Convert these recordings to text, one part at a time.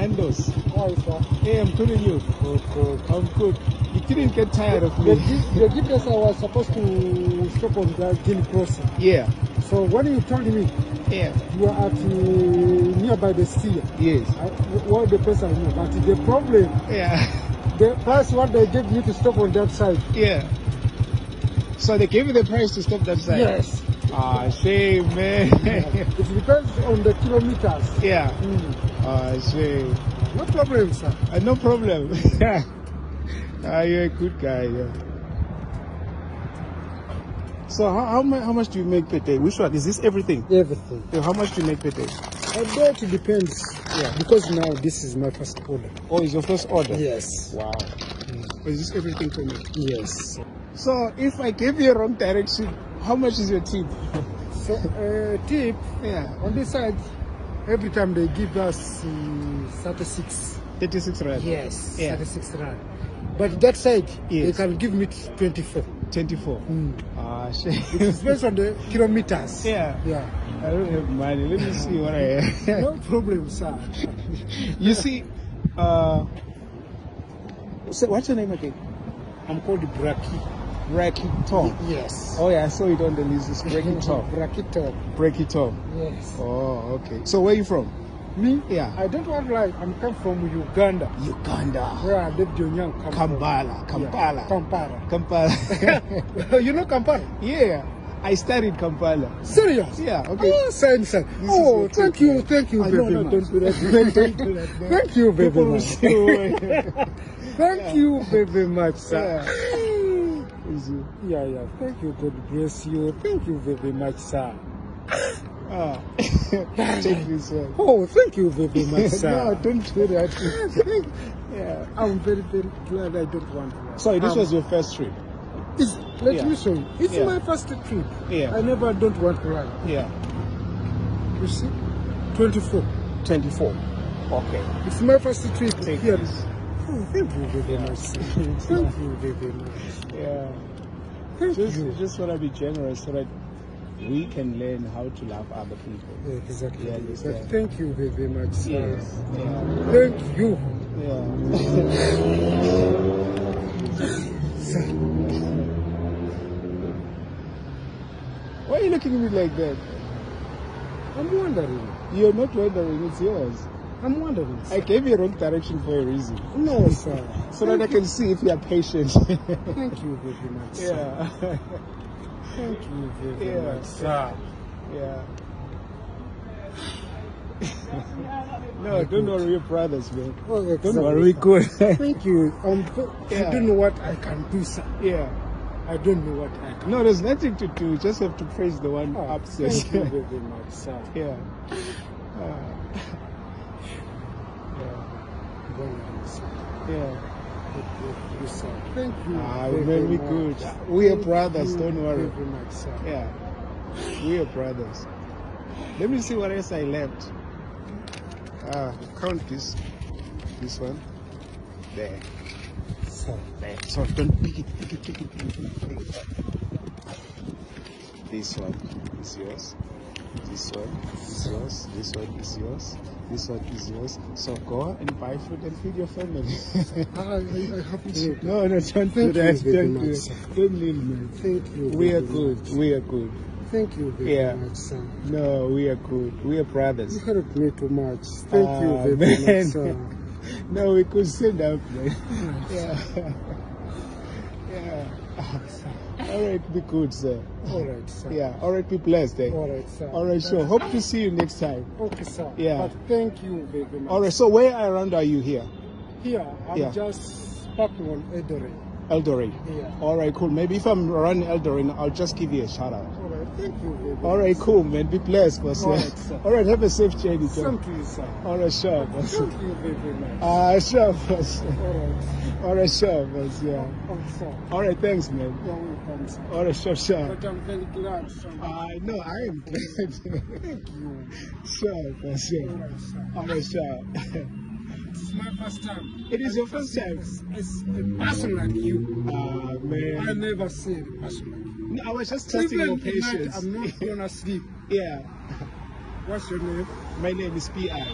Nando's. How is that? Hey, I'm telling you. Good. I'm good. You didn't get tired of me. The GPS I was supposed to stop on the Guinea crossing. Yeah. So when you told me Yeah. you were at nearby the sea, Yes. what the place I know, but the problem, Yeah. the price what they gave me to stop on that side. Yeah. So they gave you the price to stop that side? Yes. Ah, shame, man. It depends on the kilometers. Yeah. Ah, shame. No problem, sir. No problem. You're a good guy, yeah. So how much do you make per day? Which one? Is this everything? Everything. How much do you make per day? I bet it depends. Yeah. Because now this is my first order. Oh, it's your first order? Yes. Wow. Is this everything for me? Yes. So if I gave you a wrong direction, how much is your tip? So tip, Yeah. on this side, every time they give us 36. 36 rand. Yes. Yeah. 36 rand. But that side, Yes. they can give me 24. 24. Ah, shit. It's based on the kilometers. Yeah. Yeah. I don't have money. Let me see what I have. No problem, sir. You see, so what's your name again? I'm called Braki. Bracky Tom. Yes. Oh yeah, I saw it on the list. It's Bracky Tom. Braki top. Bracky Tom. Yes. Oh, okay. So where are you from? Me? Yeah. I don't want to lie. I'm come from Uganda. Uganda. Where I live in Young Kampala. Kampala. Yeah. Kampala. Kampala. You know Kampala? Yeah. I studied Kampala. Serious? Yeah, okay. Oh, sir. Oh, thank you very much. Don't do that. Don't do that. Man. Thank you very People will much. stay away. Thank you very much, sir. Yeah. Yeah. Thank you. God bless you. Thank you very much, sir. Take this one. Oh, thank you very much, sir. No, don't do that. Yeah. I'm very glad I don't want to. So this was your first trip? Let me show you. It's Yeah. my first trip. Yeah. I never don't want to run. Yeah. You see? 24. 24. Okay. It's my first trip Take here. this. Oh, thank you very much, sir. Thank you very much. Yeah. Thank you. Just want to be generous so that we can learn how to love other people. Yeah, exactly. Yeah, But thank you very much, sir. Yes. Yeah. Thank you. Yeah. Sir. Why are you looking at me like that? I'm wondering. You're not wondering, it's yours. I'm wondering, sir. I gave you a wrong direction for a reason. No, sir. So that I can see if you are patient. Thank you very much, sir. Yeah. Thank you very Yeah. much, sir. Yeah. No, don't worry, we're brothers, man. Oh, exactly. Don't worry, we're good. Thank you. Yeah. I don't know what I can do, sir. Yeah. I don't know what I can do. No, there's nothing to do. You just have to praise the one upstairs. Thank you very much, sir. Yeah. Yeah. Thank you. Very very good. much. We are Thank brothers, you don't worry. Very much, sir. Yeah. We are brothers. Let me see what else I left. Count this. This one. There. Sir. There. So don't pick it. This one is yours. This one is yours. This one is yours. This one is yours. So go and buy food and feed your family. I hope you. No, don't do that. Don't do it. Don't leave me. Thank you. We are good. We are good. Thank you very much, sir. No, we are good. We are brothers. You helped me too much. Thank you very man. much, sir. No, we could stand up, man. Yeah. Yeah. All right, be good, sir. All right, sir. Yeah. All right, be blessed, eh? All right, sir. All right, sure. Hope to see you next time. Okay, sir. Yeah. But thank you very much. All right. So where around are you here? Here, I'm Yeah. just parking on Edore. Eldoret. Yeah. All right, cool. Maybe if I'm around Eldoret, I'll just give you a shout out. All right, thank you very much. All right, cool, man. Be blessed, boss. All right, sir. All right, have a safe journey, sir. Same to you, sir. All right, sure, boss. Thank you very much. Sure, boss. All right. All right, sure, boss. Yeah. Oh, sir. All right, thanks, man. You're welcome, sir. All right, sure. But I'm very glad, sir. No, I am glad. Thank you. Sure, boss. Yeah. All right, sir. All right, sure. It's my first time. It is your first time? It's a person like you. Man. I never see a person like you. No, I was just testing your Even tonight, patience. I'm not gonna sleep. Yeah. What's your name? My name is P.I. Yes.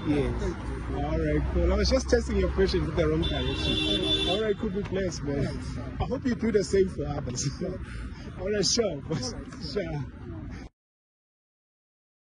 Yes. Thank you. All right, cool. I was just testing your questions in the wrong direction. All right, cool, be blessed, man. I hope you do the same for others. All right, sure. Sure.